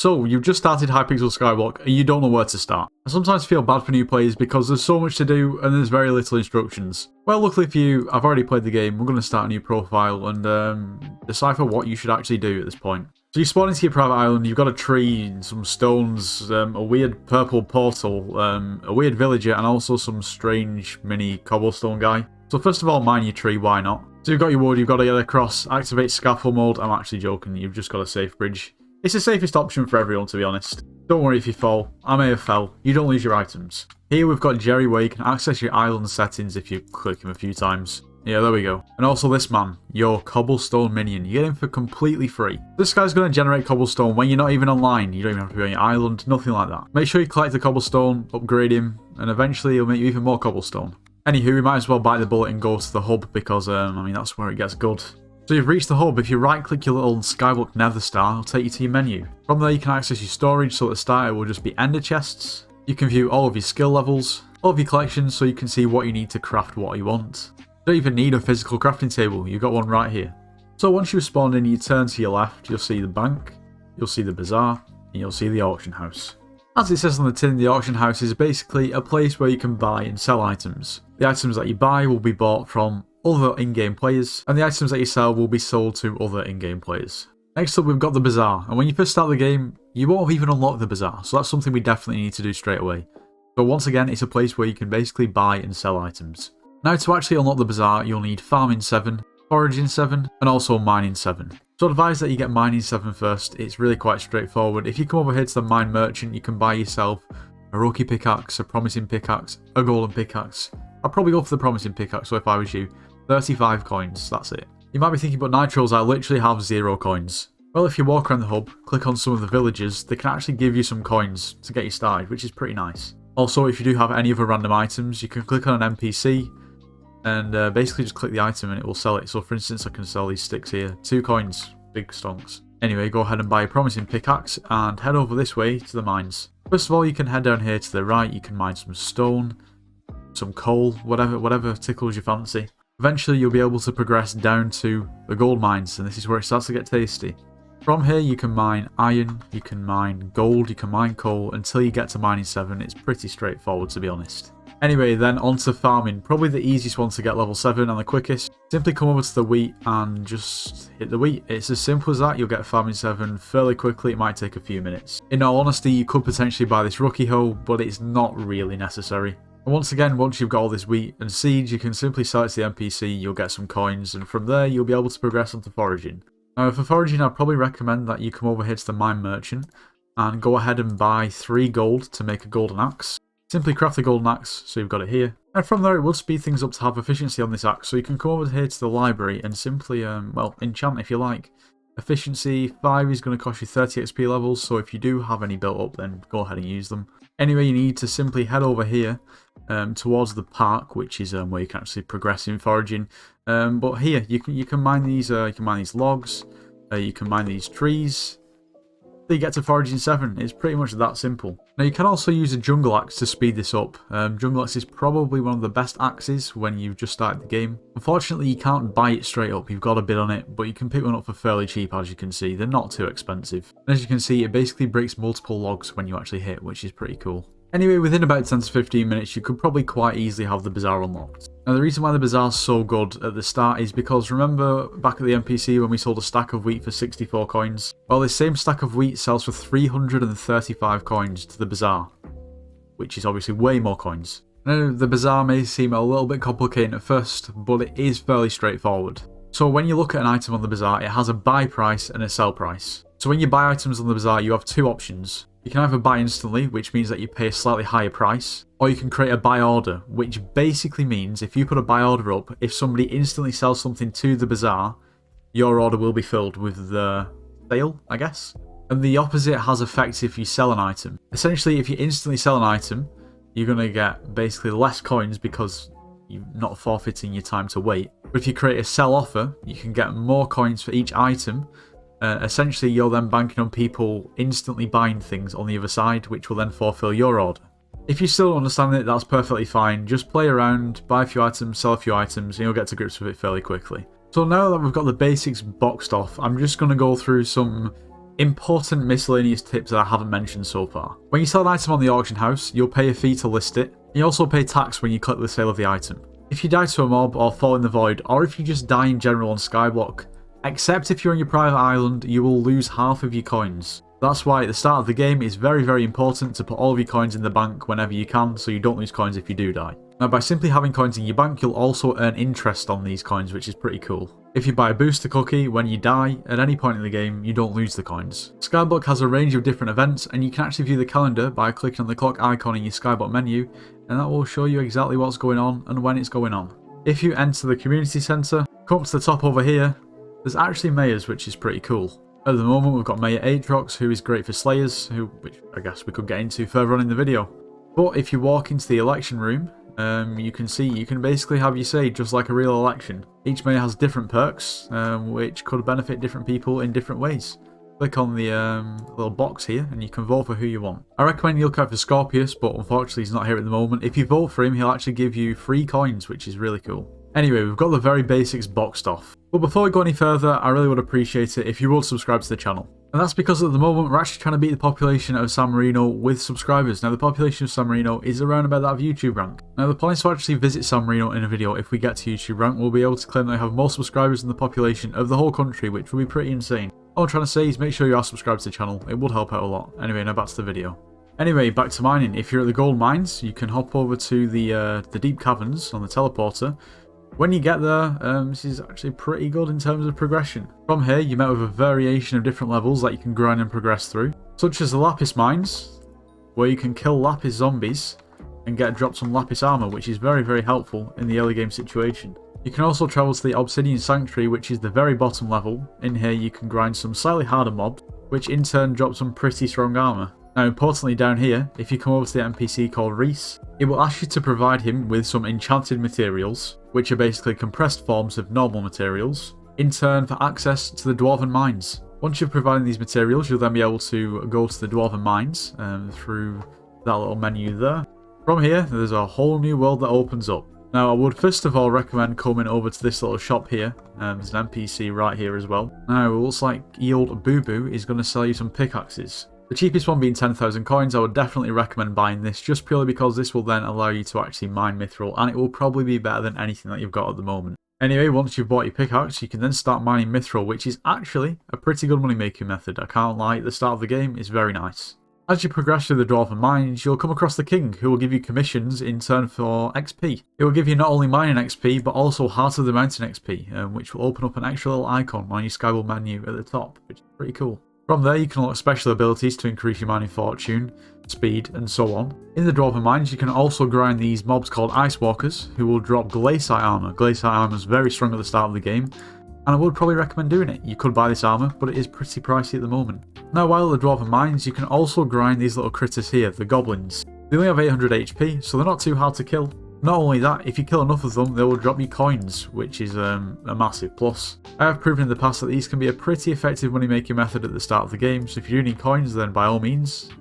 So, you've just started Hypixel Skyblock and you don't know where to start. I sometimes feel bad for new players because there's so much to do and there's very little instructions. Well, luckily for you, I've already played the game. We're going to start a new profile and decipher what you should actually do at this point. So you spawn into your private island, you've got a tree, some stones, a weird purple portal, a weird villager, and also some strange mini cobblestone guy. So first of all, mine your tree, why not? So you've got your wood, you've got to get across, activate scaffold mode. I'm actually joking, you've just got a safe bridge. It's the safest option for everyone, to be honest. Don't worry if you fall. I may have fell. You don't lose your items. Here we've got Jerry, where you can access your island settings if you click him a few times. Yeah, there we go. And also this man, your cobblestone minion. You get him for completely free. This guy's going to generate cobblestone when you're not even online. You don't even have to be on your island, nothing like that. Make sure you collect the cobblestone, upgrade him, and eventually he'll make you even more cobblestone. Anywho, we might as well bite the bullet and go to the hub because, I mean, that's where it gets good. So you've reached the hub. If you right click your little Skyblock nether star, it'll take you to your menu. From there you can access your storage, so at the start it will just be ender chests. You can view all of your skill levels, all of your collections, so you can see what you need to craft what you want. You don't even need a physical crafting table, you've got one right here. So once you've spawned in, you turn to your left, you'll see the bank, you'll see the bazaar, and you'll see the auction house. As it says on the tin, the auction house is basically a place where you can buy and sell items. The items that you buy will be bought from other in-game players, and the items that you sell will be sold to other in-game players. Next up, we've got the bazaar, and when you first start the game, you won't have even unlocked the bazaar, so that's something we definitely need to do straight away. So once again, it's a place where you can basically buy and sell items. Now to actually unlock the bazaar, you'll need farming 7, foraging 7, and also mining 7. So I'd advise that you get mining 7 first. It's really quite straightforward. If you come over here to the mine merchant, you can buy yourself a rookie pickaxe, a promising pickaxe, a golden pickaxe. I'd probably go for the promising pickaxe, so if I was you, 35 coins, that's it. You might be thinking, but Nitros, I literally have 0 coins. Well, if you walk around the hub, click on some of the villagers, they can actually give you some coins to get you started, which is pretty nice. Also, if you do have any other random items, you can click on an NPC and basically just click the item and it will sell it. So for instance, I can sell these sticks here, 2 coins, big stonks. Anyway, go ahead and buy a promising pickaxe and head over this way to the mines. First of all, you can head down here to the right, you can mine some stone, some coal, whatever tickles your fancy. Eventually you'll be able to progress down to the gold mines, and this is where it starts to get tasty. From here you can mine iron, you can mine gold, you can mine coal until you get to mining 7. It's pretty straightforward, to be honest. Anyway, then on to farming. Probably the easiest one to get level 7 and the quickest. Simply come over to the wheat and just hit the wheat. It's as simple as that. You'll get farming 7 fairly quickly. It might take a few minutes. In all honesty, you could potentially buy this rookie hoe, but it's not really necessary. And once again, once you've got all this wheat and seeds, you can simply sell it to the NPC, you'll get some coins, and from there you'll be able to progress onto foraging. Now for foraging, I'd probably recommend that you come over here to the mine merchant and go ahead and buy 3 gold to make a golden axe. Simply craft the golden axe, so you've got it here. And from there it will speed things up to have efficiency on this axe, so you can come over here to the library and simply, well, enchant if you like. Efficiency 5 is going to cost you 30 XP levels, so if you do have any built up, then go ahead and use them. Anyway, you need to simply head over here towards the park, which is where you can actually progress in foraging. But here you can mine these. You can mine these logs. You can mine these trees. Till you get to foraging 7. It's pretty much that simple. Now you can also use a jungle axe to speed this up. Jungle axe is probably one of the best axes when you've just started the game. Unfortunately, you can't buy it straight up. You've got to bid on it, but you can pick one up for fairly cheap, as you can see. They're not too expensive. And as you can see, it basically breaks multiple logs when you actually hit, which is pretty cool. Anyway, within about 10 to 15 minutes, you could probably quite easily have the bazaar unlocked. Now, the reason why the bazaar is so good at the start is because remember back at the NPC when we sold a stack of wheat for 64 coins? Well, this same stack of wheat sells for 335 coins to the bazaar, which is obviously way more coins. Now, the bazaar may seem a little bit complicated at first, but it is fairly straightforward. So when you look at an item on the bazaar, it has a buy price and a sell price. So when you buy items on the bazaar, you have 2 options. You can either buy instantly, which means that you pay a slightly higher price, or you can create a buy order, which basically means if you put a buy order up, if somebody instantly sells something to the bazaar, your order will be filled with the sale, I guess. And the opposite has effect if you sell an item. Essentially, if you instantly sell an item, you're going to get basically less coins because you're not forfeiting your time to wait. But if you create a sell offer, you can get more coins for each item. Essentially, you're then banking on people instantly buying things on the other side, which will then fulfill your order. If you still don't understand it, that's perfectly fine. Just play around, buy a few items, sell a few items, and you'll get to grips with it fairly quickly. So now that we've got the basics boxed off, I'm just going to go through some Important miscellaneous tips that I haven't mentioned so far. When you sell an item on the auction house, you'll pay a fee to list it. You also pay tax when you click the sale of the item. If you die to a mob or fall in the void, or if you just die in general on Skyblock, except if you're on your private island, you will lose half of your coins. That's why at the start of the game it's very, very important to put all of your coins in the bank whenever you can, so you don't lose coins if you do die. Now, by simply having coins in your bank, you'll also earn interest on these coins, which is pretty cool. If you buy a booster cookie, when you die, at any point in the game, you don't lose the coins. Skyblock has a range of different events, and you can actually view the calendar by clicking on the clock icon in your Skyblock menu, and that will show you exactly what's going on and when it's going on. If you enter the community centre, come up to the top over here, there's actually mayors, which is pretty cool. At the moment, we've got Mayor Aatrox, who is great for Slayers, which I guess we could get into further on in the video. But if you walk into the election room, you can see you can basically have your say just like a real election. Each mayor has different perks, which could benefit different people in different ways. Click on the little box here and you can vote for who you want. I recommend you look out for Scorpius, but unfortunately he's not here at the moment. If you vote for him, he'll actually give you free coins, which is really cool. Anyway, we've got the very basics boxed off. But before we go any further, I really would appreciate it if you would subscribe to the channel. And that's because at the moment we're actually trying to beat the population of San Marino with subscribers. Now the population of San Marino is around about that of YouTube rank. Now the plan is to actually visit San Marino in a video. If we get to YouTube rank, we'll be able to claim that we have more subscribers than the population of the whole country, which will be pretty insane. All I'm trying to say is make sure you are subscribed to the channel. It would help out a lot. Anyway, now back to the video. Anyway, back to mining. If you're at the gold mines, you can hop over to the deep caverns on the teleporter. When you get there, this is actually pretty good in terms of progression. From here, you're met with a variation of different levels that you can grind and progress through, such as the Lapis mines, where you can kill Lapis zombies and get dropped some Lapis armor, which is very, very helpful in the early game situation. You can also travel to the Obsidian Sanctuary, which is the very bottom level. In here, you can grind some slightly harder mobs, which in turn drop some pretty strong armor. Now, importantly down here, if you come over to the NPC called Reese, it will ask you to provide him with some enchanted materials, which are basically compressed forms of normal materials, in turn for access to the Dwarven Mines. Once you've provided these materials, you'll then be able to go to the Dwarven Mines through that little menu there. From here, there's a whole new world that opens up. Now, I would first of all recommend coming over to this little shop here. There's an NPC right here as well. Now, it looks like Old Boo Boo is going to sell you some pickaxes. The cheapest one being 10,000 coins. I would definitely recommend buying this just purely because this will then allow you to actually mine mithril, and it will probably be better than anything that you've got at the moment. Anyway, once you've bought your pickaxe, you can then start mining mithril, which is actually a pretty good money making method. I can't lie, at the start of the game it's very nice. As you progress through the Dwarven Mines, you'll come across the King, who will give you commissions in turn for XP. It will give you not only mining XP, but also Heart of the Mountain XP, which will open up an extra little icon on your Skyblock menu at the top, which is pretty cool. From there, you can unlock special abilities to increase your mining fortune, speed, and so on. In the Dwarven Mines, you can also grind these mobs called Ice Walkers, who will drop Glacier armor. Glacier armor is very strong at the start of the game, and I would probably recommend doing it. You could buy this armor, but it is pretty pricey at the moment. Now, while at the Dwarven Mines, you can also grind these little critters here, the goblins. They only have 800 HP, so they're not too hard to kill. Not only that, if you kill enough of them, they will drop you coins, which is a massive plus. I have proven in the past that these can be a pretty effective money making method at the start of the game, so if you do need coins, then by all means,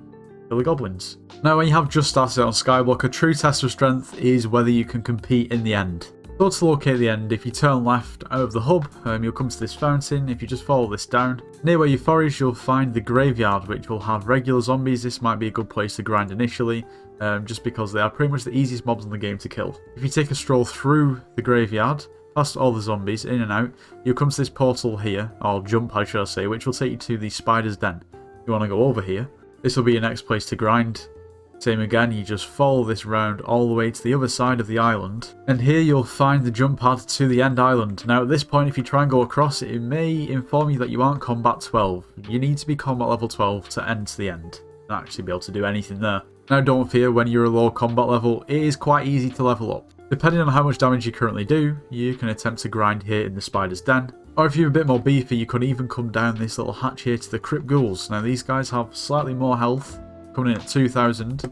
kill the goblins. Now, when you have just started on Skyblock, a true test of strength is whether you can compete in the end. So to locate the end, if you turn left out of the hub, you'll come to this fountain. If you just follow this down, near where you forage, you'll find the graveyard, which will have regular zombies. This might be a good place to grind initially, just because they are pretty much the easiest mobs in the game to kill. If you take a stroll through the graveyard, past all the zombies, in and out, you'll come to this portal here, or jump pad should I say, which will take you to the Spider's Den. You want to go over here. This will be your next place to grind. Same again, you just follow this round all the way to the other side of the island, and here you'll find the jump pad to the end island. Now at this point, if you try and go across it, it may inform you that you aren't combat 12. You need to be combat level 12 to end to the end, and actually be able to do anything there. Now don't fear, when you're a low combat level, it is quite easy to level up. Depending on how much damage you currently do, you can attempt to grind here in the Spider's Den, or if you're a bit more beefy, you can even come down this little hatch here to the Crypt Ghouls. Now these guys have slightly more health, coming in at 2,000, so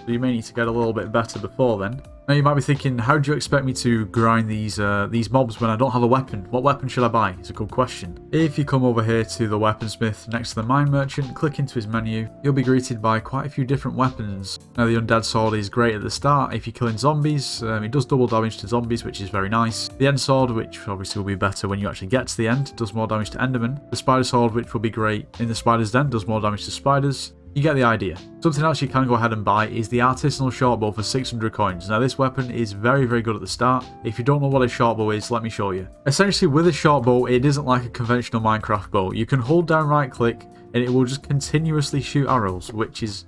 you may need to get a little bit better before then. Now you might be thinking, how do you expect me to grind these mobs when I don't have a weapon? What weapon should I buy? It's a good question. If you come over here to the weaponsmith next to the mine merchant, click into his menu, you'll be greeted by quite a few different weapons. Now the undead sword is great at the start if you're killing zombies. It does double damage to zombies, which is very nice. The end sword, which obviously will be better when you actually get to the end, does more damage to endermen. The spider sword, which will be great in the spider's den, does more damage to spiders. You get the idea. Something else you can go ahead and buy is the artisanal shortbow for 600 coins. Now this weapon is very, very good at the start. If you don't know what a shortbow is, let me show you. Essentially with a shortbow, it isn't like a conventional Minecraft bow. You can hold down right click and it will just continuously shoot arrows, which is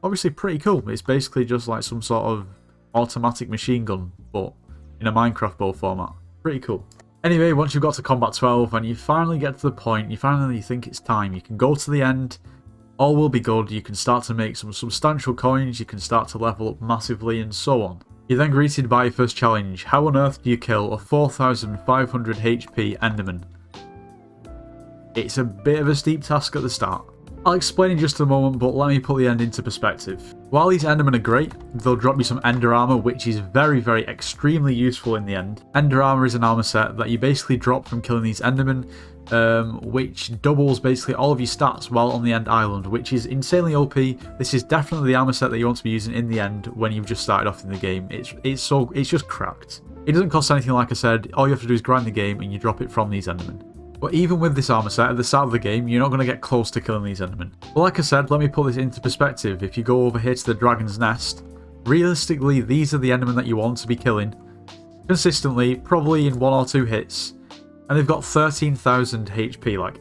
obviously pretty cool. It's basically just like some sort of automatic machine gun, but in a Minecraft bow format. Pretty cool. Anyway, once you've got to combat 12 and you finally get to the point, you finally think it's time, you can go to the end. All will be good, you can start to make some substantial coins, you can start to level up massively and so on. You're then greeted by your first challenge. How on earth do you kill a 4500 HP enderman? It's a bit of a steep task at the start. I'll explain in just a moment, but let me put the end into perspective. While these endermen are great, they'll drop you some ender armor, which is very, very extremely useful in the end. Ender armor is an armor set that you basically drop from killing these endermen, which doubles basically all of your stats while on the end island, which is insanely OP. This is definitely the armor set that you want to be using in the end when you've just started off in the game. It's just cracked. It doesn't cost anything, like I said. All you have to do is grind the game and you drop it from these endermen. But even with this armor set at the start of the game, you're not going to get close to killing these endermen. But like I said, let me put this into perspective. If you go over here to the dragon's nest, realistically these are the endermen that you want to be killing consistently, probably in 1 or 2 hits. And they've got 13,000 HP. Like,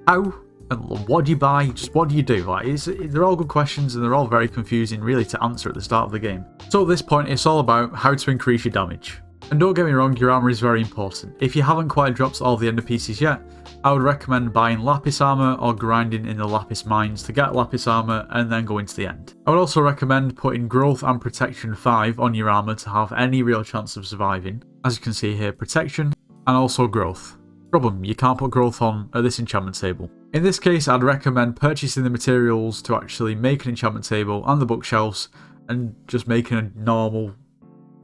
how? And what do you buy? Just what do you do? Like, they're all good questions and they're all very confusing really to answer at the start of the game. So at this point, it's all about how to increase your damage. And don't get me wrong, your armor is very important. If you haven't quite dropped all the ender pieces yet, I would recommend buying lapis armor or grinding in the lapis mines to get lapis armor and then go into the end. I would also recommend putting growth and protection 5 on your armor to have any real chance of surviving. As you can see here, protection and also growth. Problem, you can't put growth on at this enchantment table. In this case, I'd recommend purchasing the materials to actually make an enchantment table and the bookshelves and just making a normal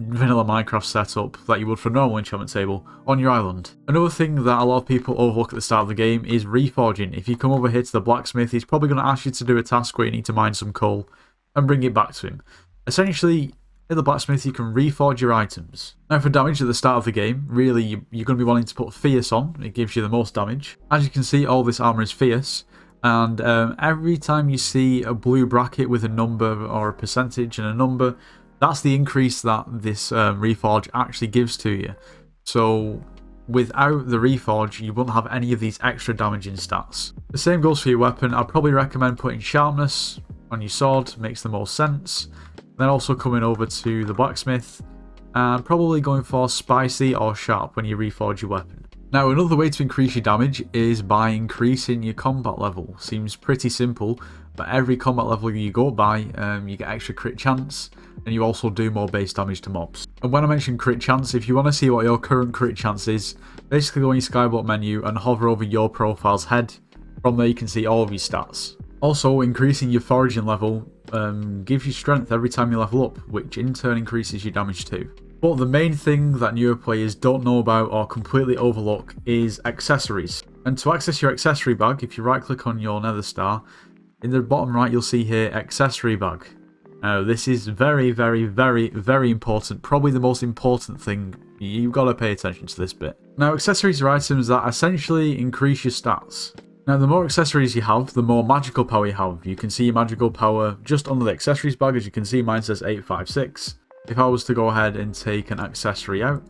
vanilla Minecraft setup that you would for a normal enchantment table on your island. Another thing that a lot of people overlook at the start of the game is reforging. If you come over here to the blacksmith, he's probably going to ask you to do a task where you need to mine some coal and bring it back to him. Essentially, at the blacksmith you can reforge your items. Now for damage at the start of the game, really you're going to be wanting to put fierce on. It gives you the most damage. As you can see, all this armor is fierce. And every time you see a blue bracket with a number or a percentage and a number, that's the increase that this reforge actually gives to you. So without the reforge, you wouldn't have any of these extra damaging stats. The same goes for your weapon. I'd probably recommend putting sharpness on your sword, makes the most sense. Then also coming over to the blacksmith and probably going for spicy or sharp when you reforge your weapon. Now another way to increase your damage is by increasing your combat level. Seems pretty simple, but every combat level you go by, you get extra crit chance, and you also do more base damage to mobs. And when I mention crit chance, if you want to see what your current crit chance is, basically go in your Skyblock menu and hover over your profile's head. From there you can see all of your stats. Also, increasing your foraging level gives you strength every time you level up, which in turn increases your damage too. But the main thing that newer players don't know about or completely overlook is accessories. And to access your accessory bag, if you right click on your nether star, in the bottom right you'll see here accessory bag. Now this is very, very, very, very important. Probably the most important thing. You've got to pay attention to this bit. Now accessories are items that essentially increase your stats. Now the more accessories you have, the more magical power you have. You can see your magical power just under the accessories bag. As you can see, mine says 856. If I was to go ahead and take an accessory out,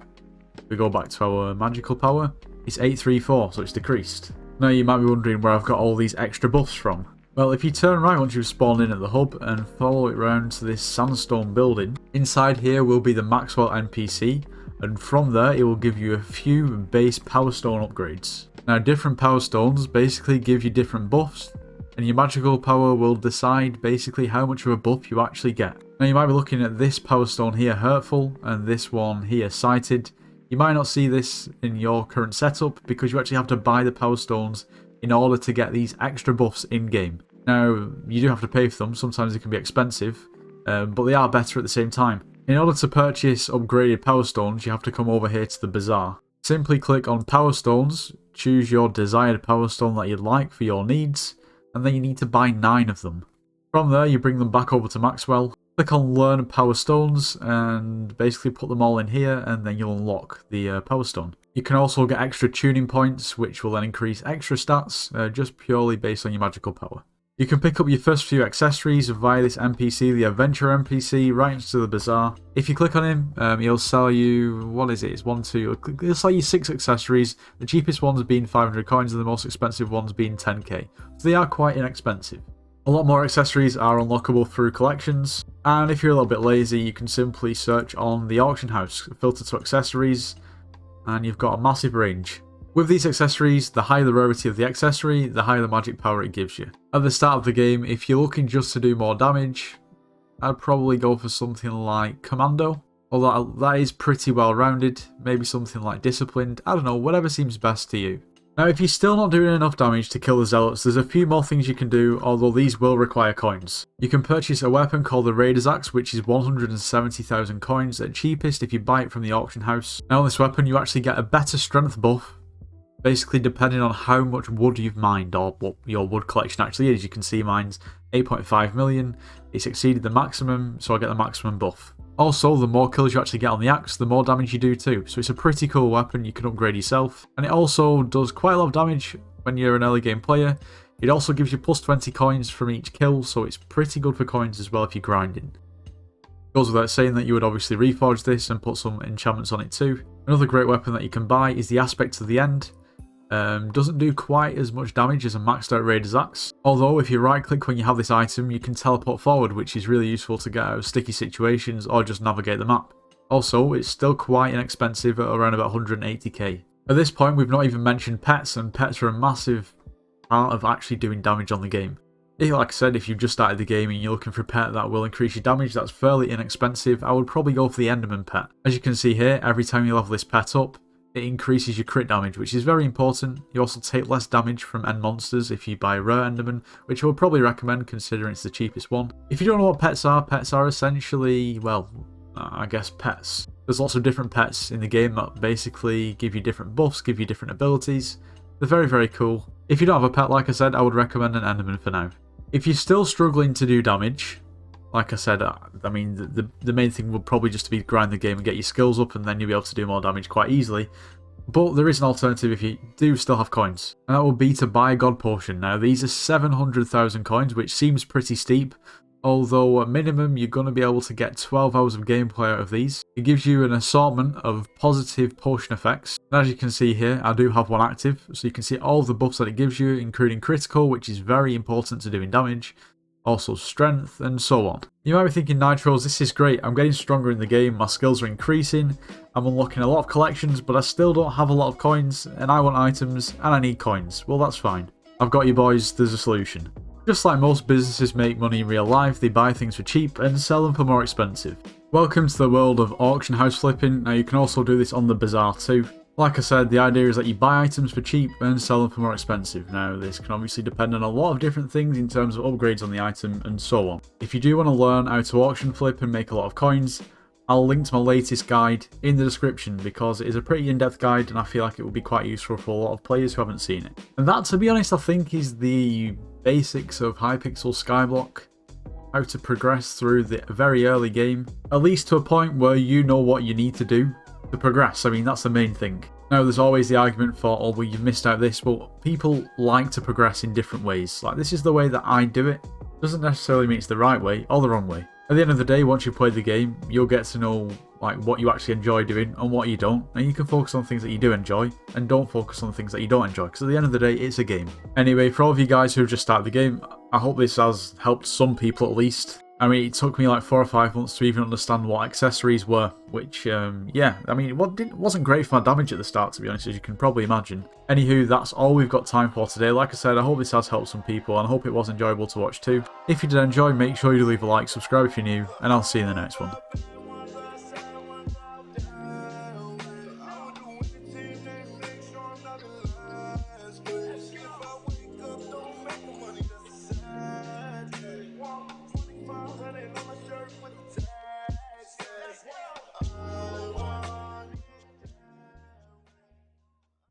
we go back to our magical power, it's 834, so it's decreased. Now you might be wondering where I've got all these extra buffs from. Well, if you turn right once you've spawned in at the hub and follow it round to this sandstone building, inside here will be the Maxwell NPC, and from there it will give you a few base power stone upgrades. Now different power stones basically give you different buffs, and your magical power will decide basically how much of a buff you actually get. Now you might be looking at this power stone here, hurtful, and this one here, sighted. You might not see this in your current setup because you actually have to buy the power stones in order to get these extra buffs in game. Now you do have to pay for them, sometimes they can be expensive, but they are better at the same time. In order to purchase upgraded power stones, you have to come over here to the bazaar. Simply click on power stones, choose your desired power stone that you'd like for your needs, and then you need to buy 9 of them. From there, you bring them back over to Maxwell, click on learn power stones, and basically put them all in here, and then you'll unlock the power stone. You can also get extra tuning points, which will then increase extra stats, just purely based on your magical power. You can pick up your first few accessories via this NPC, the Adventure NPC, right into the bazaar. If you click on him, he'll sell you, what is it? It's 1, 2, he'll sell you 6 accessories, the cheapest ones being 500 coins and the most expensive ones being 10k. So they are quite inexpensive. A lot more accessories are unlockable through collections, and if you're a little bit lazy, you can simply search on the auction house, filter to accessories, and you've got a massive range. With these accessories, the higher the rarity of the accessory, the higher the magic power it gives you. At the start of the game, if you're looking just to do more damage, I'd probably go for something like Commando, although that is pretty well rounded, maybe something like Disciplined, I don't know, whatever seems best to you. Now, if you're still not doing enough damage to kill the Zealots, there's a few more things you can do, although these will require coins. You can purchase a weapon called the Raider's Axe, which is 170,000 coins at cheapest if you buy it from the auction house. Now on this weapon, you actually get a better strength buff, basically depending on how much wood you've mined, or what your wood collection actually is. You can see mine's 8.5 million, it's exceeded the maximum, so I get the maximum buff. Also, the more kills you actually get on the axe, the more damage you do too. So it's a pretty cool weapon you can upgrade yourself. And it also does quite a lot of damage when you're an early game player. It also gives you plus 20 coins from each kill, so it's pretty good for coins as well if you're grinding. Goes without saying that you would obviously reforge this and put some enchantments on it too. Another great weapon that you can buy is the Aspect of the End. Doesn't do quite as much damage as a maxed out Raider's Axe. Although if you right click when you have this item, you can teleport forward, which is really useful to get out of sticky situations or just navigate the map. Also, it's still quite inexpensive at around about 180k. At this point, we've not even mentioned pets, and pets are a massive part of actually doing damage on the game. Like I said, if you've just started the game and you're looking for a pet that will increase your damage, that's fairly inexpensive. I would probably go for the Enderman pet. As you can see here, every time you level this pet up, it increases your crit damage, which is very important. You also take less damage from end monsters if you buy rare Enderman, which I would probably recommend considering it's the cheapest one. If you don't know what pets are essentially, well, I guess pets. There's lots of different pets in the game that basically give you different buffs, give you different abilities. They're very, very cool. If you don't have a pet, like I said, I would recommend an Enderman for now. If you're still struggling to do damage, like I said, I mean, the main thing would probably just be grind the game and get your skills up, and then you'll be able to do more damage quite easily. But there is an alternative if you do still have coins, and that would be to buy a God Potion. Now, these are 700,000 coins, which seems pretty steep, although at minimum you're going to be able to get 12 hours of gameplay out of these. It gives you an assortment of positive potion effects. And as you can see here, I do have one active, so you can see all the buffs that it gives you, including critical, which is very important to doing damage, also strength, and so on. You might be thinking, Nitros, this is great, I'm getting stronger in the game, my skills are increasing, I'm unlocking a lot of collections, but I still don't have a lot of coins, and I want items, and I need coins. Well, that's fine. I've got you boys, there's a solution. Just like most businesses make money in real life, they buy things for cheap and sell them for more expensive. Welcome to the world of auction house flipping. Now you can also do this on the bazaar too. Like I said, the idea is that you buy items for cheap and sell them for more expensive. Now, this can obviously depend on a lot of different things in terms of upgrades on the item and so on. If you do want to learn how to auction flip and make a lot of coins, I'll link to my latest guide in the description because it is a pretty in-depth guide and I feel like it will be quite useful for a lot of players who haven't seen it. And that, to be honest, I think is the basics of Hypixel Skyblock. How to progress through the very early game, at least to a point where you know what you need to do to progress. I mean, that's the main thing. Now, there's always the argument for, oh, well, you've missed out this, but people like to progress in different ways. Like, this is the way that I do it. Doesn't necessarily mean it's the right way or the wrong way. At the end of the day, once you've played the game, you'll get to know like what you actually enjoy doing and what you don't, and you can focus on things that you do enjoy and don't focus on things that you don't enjoy, because at the end of the day, it's a game. Anyway, for all of you guys who have just started the game, I hope this has helped some people at least. I mean, it took me like 4 or 5 months to even understand what accessories were, which, yeah, I mean, it wasn't great for my damage at the start, to be honest, as you can probably imagine. Anywho, that's all we've got time for today. Like I said, I hope this has helped some people, and I hope it was enjoyable to watch too. If you did enjoy, make sure you leave a like, subscribe if you're new, and I'll see you in the next one.